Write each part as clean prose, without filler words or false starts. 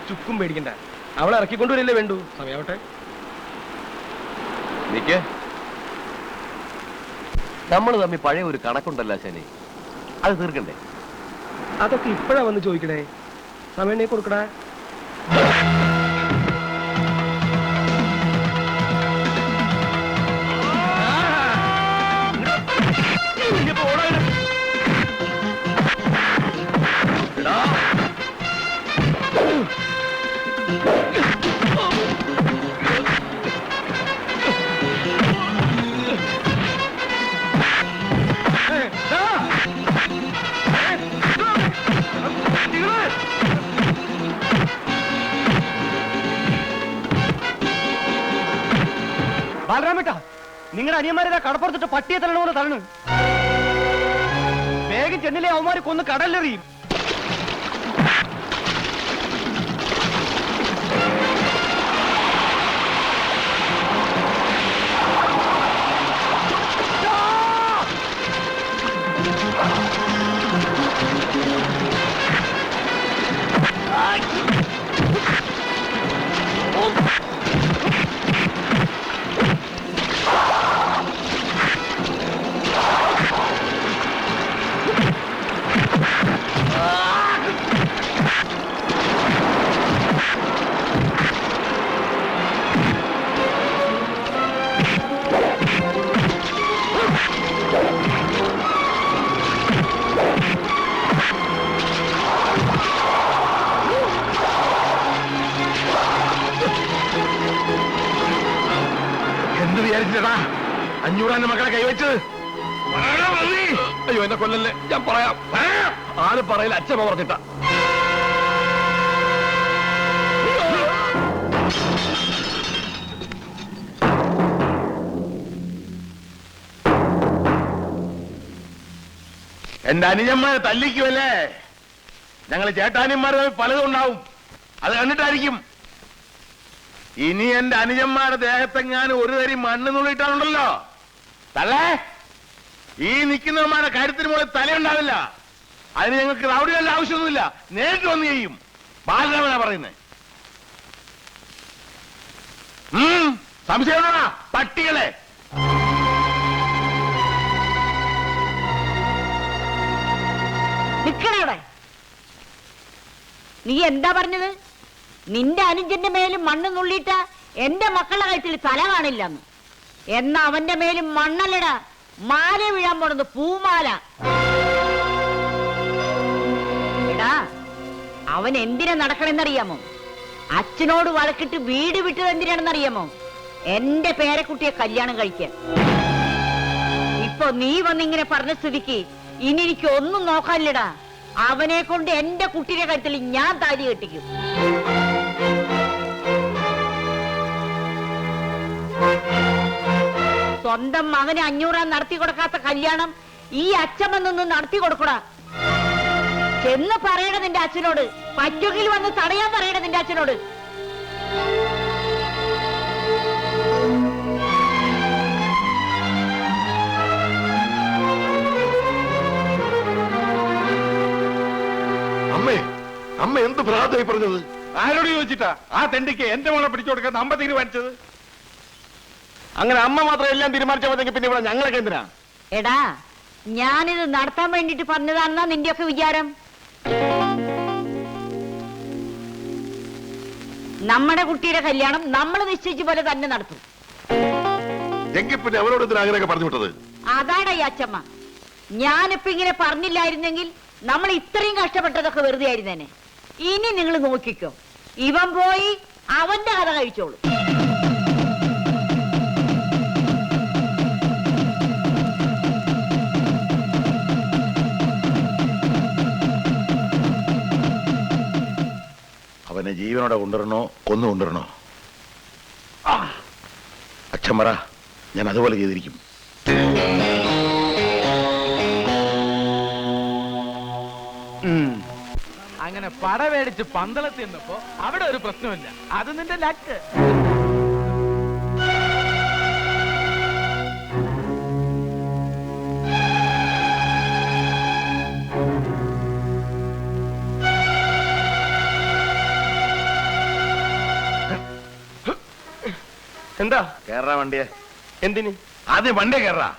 ചുക്കും പേടിക്കണ്ട. അവളെ ഇറക്കിക്കൊണ്ടുവരില്ലേ വേണ്ടു. സമയാവട്ടെ. നിക്ക്, നമ്മൾ തമ്മിൽ പഴയ ഒരു കണക്കുണ്ടല്ലോ ശനി, അത് തീർക്കണ്ടേ? അതൊക്കെ ഇപ്പഴാ വന്ന് ചോദിക്കണേ. സമയം കൊടുക്കടാ. ബാലരാമേട്ടാ, നിങ്ങളുടെ അനിയന്മാരെ കടപ്പുറത്തിട്ട് പട്ടിയെ തരണോന്ന് തരണു. വേഗം ചെന്നിലെ അവന്മാരെ കൊന്ന് കടലിലെറിയും. എന്ത് വിചാരിച്ചടാ 500 മക്കളെ കൈവച്ചത്? അയ്യോ, എന്നെ കൊല്ലല്ലേ, ഞാൻ പറയാം. ആരും പറയില്ല, അച്ഛമ്മ പറഞ്ഞിട്ട. എന്റെ അനുജന്മാരെ തല്ലിക്കുമല്ലേ? ഞങ്ങൾ ചേട്ടാനിമാർ പലതും ഉണ്ടാവും, അത് കണ്ടിട്ടായിരിക്കും. ഇനി എന്റെ അനുജന്മാരുടെ ദേഹത്തെങ്ങാനും ഒരു തരി മണ്ണ് നുള്ളിട്ടാണുണ്ടല്ലോ തള്ളേ, ഈ നിൽക്കുന്നവന്മാരുടെ കാര്യത്തിന് മുകളിൽ തലയുണ്ടാവില്ല. അതിന് ഞങ്ങൾക്ക് റൗഡികളുടെ ആവശ്യമൊന്നുമില്ല, നേരിട്ട് വന്ന് ചെയ്യും. ബാലരാമനാ പറയുന്നത്. സംശയമാണോ പട്ടികളെ? നിക്കണവിടെ. നീ എന്താ പറഞ്ഞത്? നിന്റെ അനുജന്റെ മേലും മണ്ണ് നുള്ളിയിട്ട എന്റെ മക്കളുടെ കഴുത്തിൽ തല കാണില്ലെന്ന്. എന്നാ അവന്റെ മേലും മണ്ണല്ലടാ, മാല വീഴാൻ പോണത്, പൂമാല. എടാ, അവൻ എന്തിനാ നടക്കണെന്നറിയാമോ? അച്ഛനോട് വഴക്കിട്ട് വീട് വിട്ടത് എന്തിനാണെന്നറിയാമോ? എന്റെ പേരക്കുട്ടിയെ കല്യാണം കഴിക്കാൻ. ഇപ്പൊ നീ വന്നിങ്ങനെ പറഞ്ഞ സ്ഥിതിക്ക് ഇനി എനിക്ക് ഒന്നും നോക്കാനില്ലടാ. അവനെ കൊണ്ട് എന്റെ കുട്ടിയുടെ കഴുത്തിൽ ഞാൻ താലി കെട്ടിക്കും. സ്വന്തം മകന് 500 നടത്തി കൊടുക്കാത്ത കല്യാണം ഈ അച്ഛമ്മ നിന്ന് നടത്തി കൊടുക്കടാ. ചെന്ന് പറയണ നിന്റെ അച്ഛനോട്, പറ്റുകിൽ വന്ന് തടയാൻ പറയണ നിന്റെ അച്ഛനോട്. അമ്മ എന്ത് ഭ്രാന്തായി പറഞ്ഞത്? ആരോട് ചോദിച്ചിട്ടാ ആ തെണ്ടിക്ക് എന്റെ മോളെ പിടിച്ചു കൊടുക്കാൻ അമ്മ തീരുമാനിച്ചത്? അങ്ങനെ അമ്മ മാത്രം എല്ലാം തീരുമാനിച്ചാൽ മതി, പിന്നെ ഇവിടെ ഞങ്ങളൊക്കെ എന്തിനാ? എടാ, ഞാനിത് നടത്താൻ വേണ്ടിട്ട് പറഞ്ഞതാണെന്നാ നിന്റെയൊക്കെ വിചാരം? നമ്മുടെ കുട്ടിയുടെ കല്യാണം നമ്മൾ നിശ്ചയിച്ച പോലെ തന്നെ നടത്തും. എങ്കിൽ പിന്നെ അവരോട് എന്തിനാ അങ്ങനെയൊക്കെ പറഞ്ഞു വിട്ടത്? അതാടാ ഈ അച്ഛമ്മ. ഞാനിപ്പോ ഇങ്ങനെ പറഞ്ഞില്ലായിരുന്നെങ്കിൽ നമ്മൾ ഇത്രയും കഷ്ടപ്പെട്ടതൊക്കെ വെറുതെ ആയിരുന്നേനെ. ഇനി നിങ്ങൾ നോക്കിക്കോ, ഇവൻ പോയി അവന്റെ കഥ കഴിച്ചോളൂ. അവനെ ജീവനോടെ കൊണ്ടുവരണോ കൊന്നു കൊണ്ടുവരണോ? അച്ഛൻ പറ, ഞാൻ അതുപോലെ ചെയ്തിരിക്കും. അങ്ങനെ പട മേടിച്ച് പന്തളത്തിൽ നിന്നപ്പോ അവിടെ ഒരു പ്രശ്നമില്ല. അത് നിന്റെ ലക്ക്. എന്താ കേറാ വണ്ടിയെ. എന്തിന്? ആദ്യം വണ്ടി കേറാ.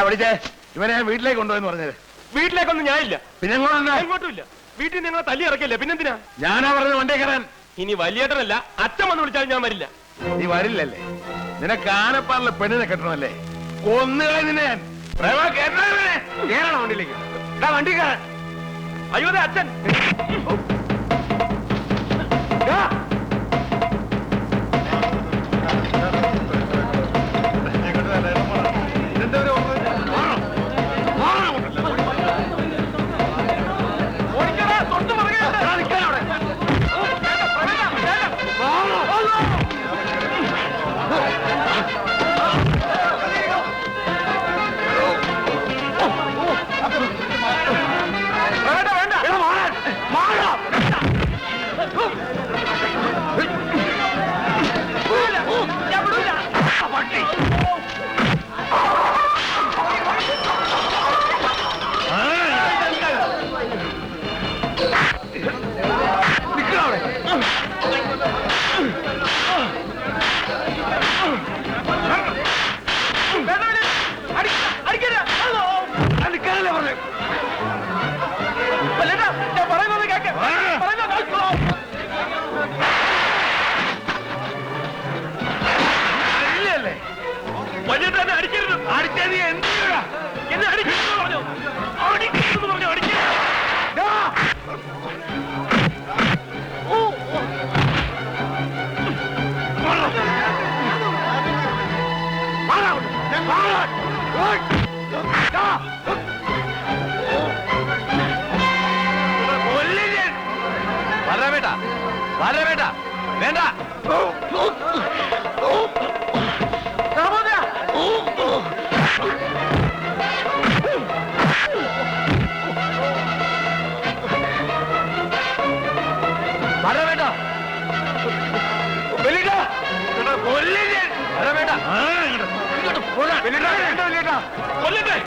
വിളിച്ചേ, ഇവനെ ഞാൻ വീട്ടിലേക്ക് കൊണ്ടുപോയെന്ന് പറഞ്ഞത്. വീട്ടിലേക്കൊന്നും ഞാനില്ല. പിന്നെ എങ്ങോട്ടും ഇല്ല. വീട്ടിൽ നിങ്ങളെ തല്ലി ഇറക്കില്ല. പിന്നെന്തിനാ? ഞാനാ പറഞ്ഞത് വണ്ടിയെ കയറാൻ. ഇനി വലിയേട്ടനല്ല, അച്ഛൻ വന്ന് വിളിച്ചാലും ഞാൻ വരില്ല. നീ വരില്ലല്ലേ? നിനക്ക് ആനപ്പാറിലെ പെണ്ണിനെ കെട്ടണമല്ലേ? കൊന്നുകളെ നിന്നെ ഞാൻ. കേറണം വണ്ടിയിലേക്ക്. വണ്ടി കയറാൻ. അയ്യോ ദേ അച്ഛൻ.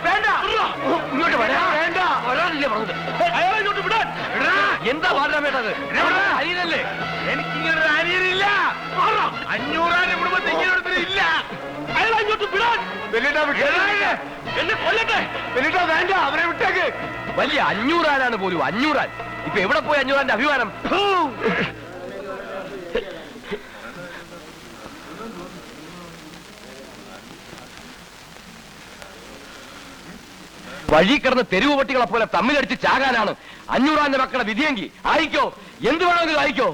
വേണ്ട. എന്താ പറഞ്ഞത്? അനിയനല്ലേ? എനിക്കിങ്ങനെ അനിയനില്ല. 500 കുടുംബത്തിൽ ഇങ്ങനെ ഇല്ല. എന്നെ കൊല്ലട്ടെ. വേണ്ട, അവരെ വിട്ടേക്ക്. വലിയ 500 പോലും. 500 ഇപ്പൊ എവിടെ പോയി 500 അഭിമാനം? വഴി കിടന്ന് തെരുവ് പട്ടികളെ പോലെ തമ്മിലടിച്ച് ചാകാനാണ് 500 മക്കളുടെ വിധിയെങ്കിൽ ആയിക്കോ, എന്ത് വേണമെങ്കിലും ആയിക്കോ.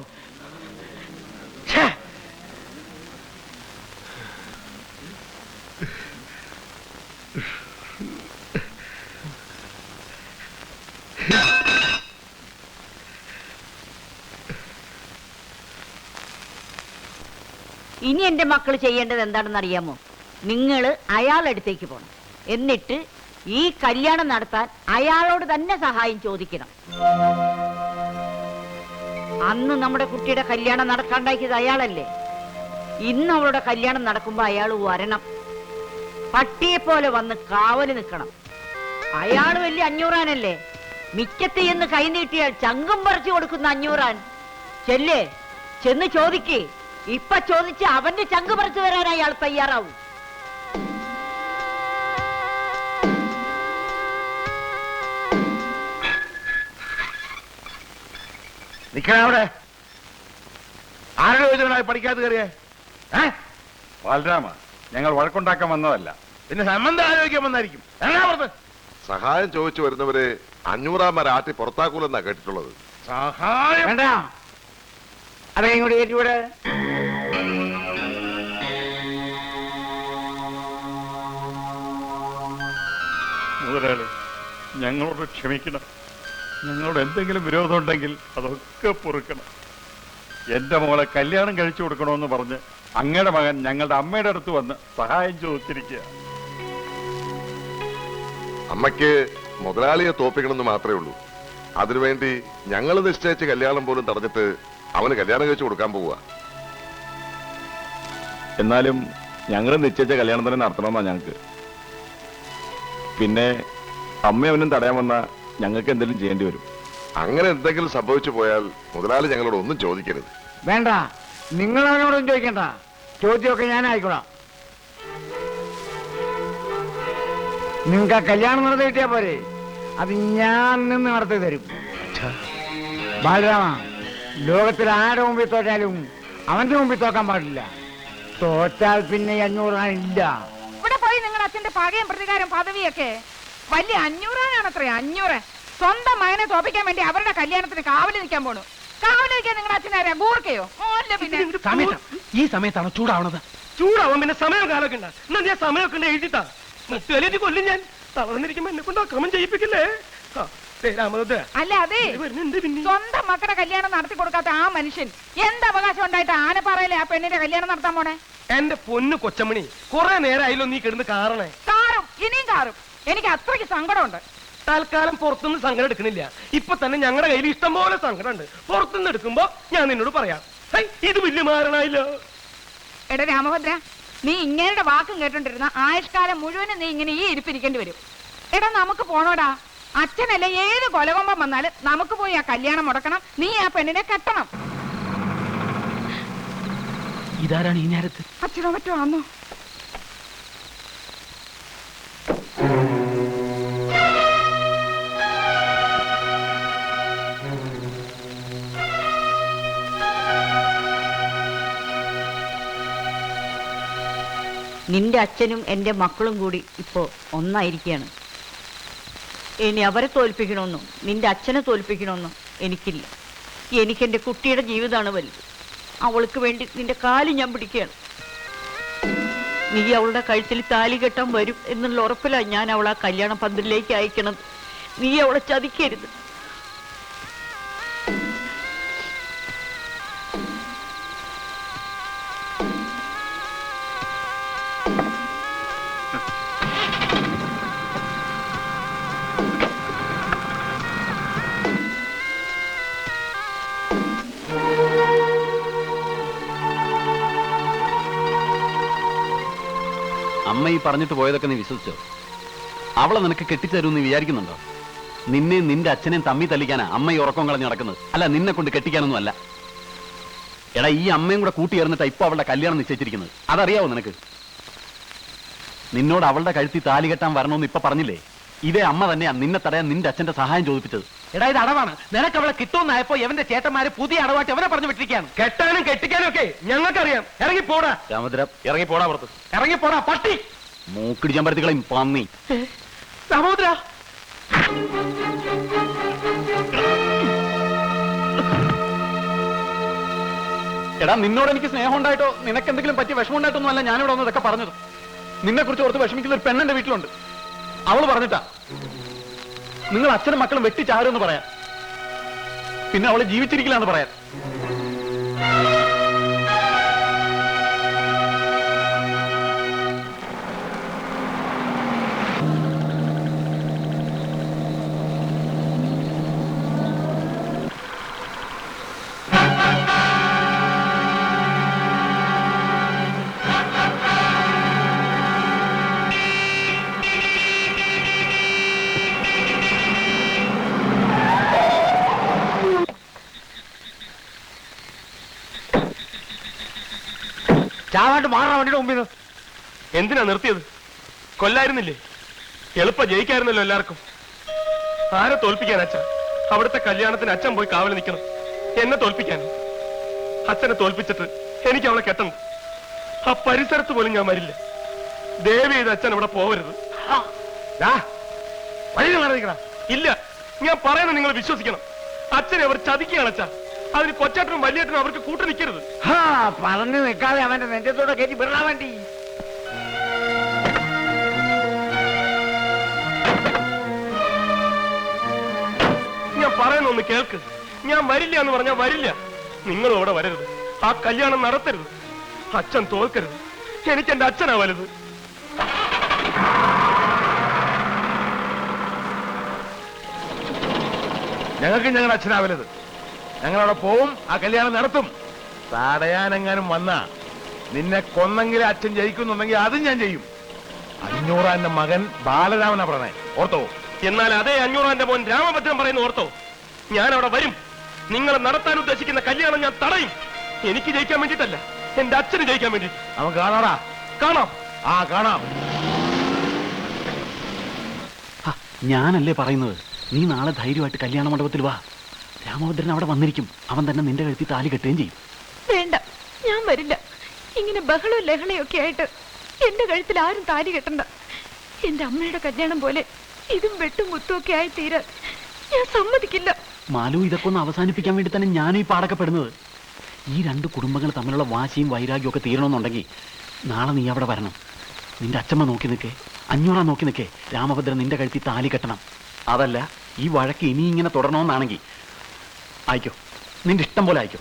ഇനി എന്റെ മക്കൾ ചെയ്യേണ്ടത് എന്താണെന്ന് അറിയാമോ? നിങ്ങൾ അയാളടുത്തേക്ക് പോകണം. എന്നിട്ട് ഈ കല്യാണം നടത്താൻ അയാളോട് തന്നെ സഹായം ചോദിക്കണം. അന്ന് നമ്മുടെ കുട്ടിയുടെ കല്യാണം നടക്കാണ്ടാക്കിയത് അയാളല്ലേ? ഇന്ന് അവളുടെ കല്യാണം നടക്കുമ്പോ അയാൾ വരണം. പട്ടിയെ പോലെ വന്ന് കാവല് നിൽക്കണം. അയാൾ വലിയ 500 മിക്കത്ത് എന്ന് കൈനീട്ടിയാൽ ചങ്കും പറിച്ചു കൊടുക്കുന്ന 500. ചെല്ലേ, ചെന്ന് ചോദിക്കേ. ഇപ്പൊ ചോദിച്ച് അവന്റെ ചങ്ക് പറിച്ചു തരാൻ അയാൾ തയ്യാറാവും. നിക്കണവിടെ. ആരുടെ ചോദിച്ചാൽ പഠിക്കാത്ത കയറിയേ? ബാലരാമ, ഞങ്ങൾ വഴക്കുണ്ടാക്കാൻ വന്നതല്ല. പിന്നെ സംബന്ധം ആലോചിക്കാൻ വന്നായിരിക്കും. സഹായം ചോദിച്ചു വരുന്നവരെ 500 ആട്ടി പുറത്താക്കൂലെന്നാ കേട്ടിട്ടുള്ളത്. സഹായം വേണ്ട, അതെങ്കിലും കൂടി ഏറ്റുവിടെ. മുതലാളി, ഞങ്ങളോട് ക്ഷമിക്കണം. ഞങ്ങളോട് എന്തെങ്കിലും വിരോധം ഉണ്ടെങ്കിൽ അതൊക്കെ പൊറുക്കണം. എന്റെ മോളെ കല്യാണം കഴിച്ചു കൊടുക്കണമെന്ന് പറഞ്ഞ് അങ്ങയുടെ മകൻ ഞങ്ങളുടെ അമ്മയുടെ അടുത്ത് വന്ന് സഹായം ചോദിച്ചിരിക്കുക. അമ്മയ്ക്ക് മുതലാളിയെ തോപ്പിക്കണമെന്ന് മാത്രമേ ഉള്ളൂ. അതിനുവേണ്ടി ഞങ്ങൾ നിശ്ചയിച്ച കല്യാണം പോലും തടഞ്ഞിട്ട് അവന് കല്യാണം കഴിച്ചു കൊടുക്കാൻ പോവുക. എന്നാലും ഞങ്ങൾ നിശ്ചയിച്ച കല്യാണം തന്നെ നടത്തണമെന്നാ ഞങ്ങൾക്ക്. പിന്നെ അമ്മ അവനും തടയാൻ വന്ന ഞങ്ങൾക്ക് എന്തെങ്കിലും ചെയ്യേണ്ടി വരും. അങ്ങനെ എന്തെങ്കിലും സംഭവിച്ചു പോയാൽ മുതലാളി ഞങ്ങളോട് ഒന്നും ചോദിക്കരുത്. വേണ്ട, നിങ്ങൾ അവനോടൊന്നും ചോദിക്കണ്ട. ചോദ്യമൊക്കെ ഞാനായിക്കോളാം. നിങ്ങൾക്ക് ആ കല്യാണം നടത്തി കിട്ടിയാ പോരെ, അത് ഞാൻ നിന്ന് നടത്തി തരും. ബാലരാമ, ലോകത്തിൽ ആരുടെ മുമ്പിൽ തോറ്റാലും അവന്റെ മുമ്പിൽ തോക്കാൻ പാടില്ല. തോറ്റാൽ പിന്നെ 500 ഇല്ല. ഇവിടെ പോയി നിങ്ങളുടെ അച്ഛന്റെ പകയും പ്രതികാരം പദവിയൊക്കെ വലിയ 500 500. സ്വന്തം മകനെ തോപ്പിക്കാൻ വേണ്ടി അവരുടെ കല്യാണത്തിന് കാവല് നിൽക്കാൻ പോണു. കാവല് നിൽക്കാൻ നിങ്ങളുടെ അച്ഛനാരാ? ഗൂർക്കയോ? അല്ല പിന്നെ ഈ സമയത്താണ് ചൂടാവണത്. ചൂടാവാൻ പിന്നെ സമയം കാലൊക്കെ ഉണ്ടാ. എന്നാ ഞാൻ സമയമൊക്കെ ഉണ്ട് എഴുതിട്ടാ. മുട്ടുകലേറ്റ് കൊല്ലും ഞാൻ. തളർന്നിരിക്കുമ്പോ എന്നെ കൊണ്ട് അക്രമം ചെയ്യിപ്പിക്കില്ലേ? അല്ല അതെ, സ്വന്തം മക്കളുടെ കല്യാണം നടത്തി കൊടുക്കാത്ത ആ മനുഷ്യൻ എന്ത് അവകാശം ഉണ്ടായിട്ട് ആനപ്പാറയിലെ ആ പെണ്ണിന്റെ കല്യാണം നടത്താൻ പോണേ? എന്റെ പൊന്നു കൊച്ചമണി, കുറെ നേരമായില്ലോ നീ കിടന്ന് കാറണേ. കാറും ഇനിയും കാറും. എനിക്ക് അത്രയ്ക്ക് സങ്കടമുണ്ട്. തൽക്കാലം പുറത്തുനിന്ന് സങ്കടം എടുക്കണില്ല. ഇപ്പൊ തന്നെ ഞങ്ങളുടെ കയ്യിൽ ഇഷ്ടംപോലെ സങ്കടമുണ്ട്. പുറത്തുനിന്ന് എടുക്കുമ്പോ ഞാൻ നിന്നോട് പറയാം. ഇത് വലിയ മാറണായില്ലോ. എടാ രാമഭദ്ര, നീ ഇങ്ങനെയുടെ വാക്കും കേട്ടോണ്ടിരുന്ന ആയുഷ്കാലം മുഴുവനും നീ ഇങ്ങനെ ഈ ഇരിപ്പിരിക്കേണ്ടി വരും. എടാ നമുക്ക് പോണോടാ. അച്ഛനല്ലേ ഏത് കൊലകൊമ്പം വന്നാലും നമുക്ക് പോയി ആ കല്യാണം മുടക്കണം. നീ ആ പെണ്ണിനെ കെട്ടണം. ഇതാരാണ് ഈ നേരത്ത്? അച്ഛനോ മറ്റോ ആന്നോ? നിന്റെ അച്ഛനും എന്റെ മക്കളും കൂടി ഇപ്പോ ഒന്നായിരിക്കുകയാണ്. ഇനി അവരെ തോൽപ്പിക്കണമെന്നോ നിന്റെ അച്ഛനെ തോൽപ്പിക്കണമെന്നോ എനിക്കില്ല. എനിക്കെന്റെ കുട്ടിയുടെ ജീവിതമാണ് വലുത്. അവൾക്ക് വേണ്ടി നിന്റെ കാല് ഞാൻ പിടിക്കുകയാണ്. നീ അവളുടെ കഴുത്തിൽ താലി കെട്ടാൻ വരും എന്നുള്ള ഉറപ്പിലാണ് ഞാൻ അവളെ ആ കല്യാണ പന്തലിലേക്ക് അയക്കണം. നീ അവളെ ചതിക്കരുത്. അമ്മ ഈ പറഞ്ഞിട്ട് പോയതൊക്കെ നീ വിശ്വസിച്ചോ? അവളെ നിനക്ക് കെട്ടിത്തരും നീ വിചാരിക്കുന്നുണ്ടോ? നിന്നെ നിന്റെ അച്ഛനെയും തമ്മി തല്ലിക്കാനാ അമ്മ ഈ ഉറക്കം കളഞ്ഞു നടക്കുന്നത്. അല്ല, നിന്നെ കൊണ്ട് കെട്ടിക്കാനൊന്നും അല്ല. എടാ, ഈ അമ്മയും കൂടെ കൂട്ടി ചേർന്നിട്ടാ ഇപ്പൊ അവളുടെ കല്യാണം നിശ്ചയിച്ചിരിക്കുന്നത്. അതറിയാവോ നിനക്ക്? നിന്നോട് അവളുടെ കഴുത്തി താലി കെട്ടാൻ വരണമെന്ന് ഇപ്പൊ പറഞ്ഞില്ലേ? ഇതേ അമ്മ തന്നെയാ നിന്നെ തടയാൻ നിന്റെ അച്ഛന്റെ സഹായം ചോദിപ്പിച്ചത്. എടാ, ഇത് അടവാണ്. നിനക്ക് അവളെ കിട്ടുമെന്നായപ്പോ എവന്റെ ചേട്ടന്മാര് പുതിയ അടവാട്ട് എവനെ പറഞ്ഞു വിട്ടിരിക്കുകയാണ്. കെട്ടാനും കെട്ടിക്കാനും ഒക്കെ ഞങ്ങൾക്കറിയാം. ഇറങ്ങി പോടാ. രാമഭദ്ര, ഇറങ്ങി പോടാ പുറത്ത്. ഇറങ്ങി പോടാ പട്ടി. മൂക്കിടിച്ചാൻ പരത്തിക്കളയും പന്നി. രാമഭദ്ര, എടാ, നിന്നോട് എനിക്ക് സ്നേഹം ഉണ്ടായിട്ടോ നിനക്ക് എന്തെങ്കിലും പറ്റി വിഷമം ഉണ്ടായിട്ടൊന്നും അല്ല ഞാനിവിടെ വന്ന് ഇതൊക്കെ പറഞ്ഞത്. നിന്നെ കുറിച്ച് ഓർത്ത് വിഷമിക്കുന്ന ഒരു പെണ്ണെന്റെ വീട്ടിലുണ്ട്. അവള് പറഞ്ഞിട്ടാ നിങ്ങൾ അച്ഛനും മക്കളും വെട്ടിച്ചാരുമെന്ന് പറയാൻ. പിന്നെ അവള് ജീവിച്ചിരിക്കില്ലാന്ന് പറയാൻ. ചാവാണ്ട് മാറാൻ വേണ്ടിട്ട് മുമ്പിൽ എന്തിനാ നിർത്തിയത്? കൊല്ലായിരുന്നില്ലേ? എളുപ്പം ജയിക്കായിരുന്നല്ലോ എല്ലാവർക്കും. ആരെ തോൽപ്പിക്കാൻ അച്ഛൻ? അവിടുത്തെ കല്യാണത്തിന് അച്ഛൻ പോയി കാവൽ നിൽക്കണം. എന്നെ തോൽപ്പിക്കാൻ? അച്ഛനെ തോൽപ്പിച്ചിട്ട് എനിക്ക് അവളെ കെട്ടണം. ആ പരിസരത്ത് പോലും ഞാൻ വരില്ല. ദേവി ചെയ്ത് അച്ഛൻ ഇവിടെ പോവരുത്. വഴി മാറിക്കണം. ഇല്ല, ഞാൻ പറയുന്നത് നിങ്ങൾ വിശ്വസിക്കണം. അച്ഛനെ അവർ ചതിക്കുകയാണ് അച്ഛാ. അതിന് കൊച്ചേട്ടനും വലിയേട്ടനും അവർക്ക് കൂട്ടു നിൽക്കരുത്. പറഞ്ഞു നിൽക്കാതെ അവന്റെ നെഞ്ചത്തോടെ കയറ്റി വിടാൻ വേണ്ടി. ഞാൻ പറയുന്നൊന്ന് കേൾക്ക്. ഞാൻ വരില്ല എന്ന് പറഞ്ഞാൽ വരില്ല. നിങ്ങളും അവിടെ വരരുത്. ആ കല്യാണം നടത്തരുത്. അച്ഛൻ തോൽക്കരുത്. എനിക്ക് എന്റെ അച്ഛനാ വലുത്. ഞങ്ങൾക്ക് ഞങ്ങളുടെ അച്ഛനാ വലുത്. ഞങ്ങളവിടെ പോവും, ആ കല്യാണം നടത്തും. തടയാനെങ്ങാനും വന്നാ നിന്നെ കൊന്നെങ്കിലും അച്ഛൻ ജയിക്കുന്നുണ്ടെങ്കിൽ അതും ഞാൻ ചെയ്യും. 500 മകൻ ബാലരാമനാ പറഞ്ഞേ, ഓർത്തോ? എന്നാൽ അതേ 500 മോൻ രാമഭദ്രൻ പറയുന്ന ഓർത്തോ? ഞാൻ അവിടെ വരും. നിങ്ങൾ നടത്താൻ ഉദ്ദേശിക്കുന്ന കല്യാണം ഞാൻ തടയും. എനിക്ക് ജയിക്കാൻ വേണ്ടിയിട്ടല്ല, എന്റെ അച്ഛന് ജയിക്കാൻ വേണ്ടി. നമുക്ക് കാണാടാ. കാണാം. ആ കാണാം. ഞാനല്ലേ പറയുന്നത്, നീ നാളെ ധൈര്യമായിട്ട് കല്യാണ മണ്ഡപത്തിൽ വാ. രാമഭദ്രൻ അവിടെ വന്നിരിക്കും. അവൻ തന്നെ നിന്റെ കഴുത്തി താലി കെട്ടുകയും ചെയ്യും. വേണ്ട, ഞാൻ വരില്ല. ഇങ്ങനെ ബഹളവും ലഹളയൊക്കെ ആയിട്ട് എന്റെ കഴുത്തിൽ ആരും താലി കെട്ടണ്ട. എന്റെ അമ്മയുടെ കല്യാണം പോലെ ഇതും വെട്ടും കുത്തും ഒക്കെ ആയി തീരാൻ ഞാൻ സമ്മതിക്കില്ല. മാലു, ഇതൊക്കെ ഒന്ന് അവസാനിപ്പിക്കാൻ വേണ്ടി തന്നെ ഞാനും ഈ പാടക്കപ്പെടുന്നത്. ഈ രണ്ട് കുടുംബങ്ങൾ തമ്മിലുള്ള വാശിയും വൈരാഗ്യവും ഒക്കെ തീരണമെന്നുണ്ടെങ്കിൽ നാളെ നീ അവിടെ വരണം. നിന്റെ അച്ഛമ്മ നോക്കി നിൽക്കേ, അഞ്ഞൂറാ നോക്കി നിൽക്കേ, രാമഭദ്രൻ നിന്റെ കഴുത്തി താലി കെട്ടണം. അതല്ല ഈ വഴക്ക് ഇനി ഇങ്ങനെ തുടരണമെന്നാണെങ്കിൽ ആയിക്കോ, നിന്റെ ഇഷ്ടം പോലെ ആയിക്കോ.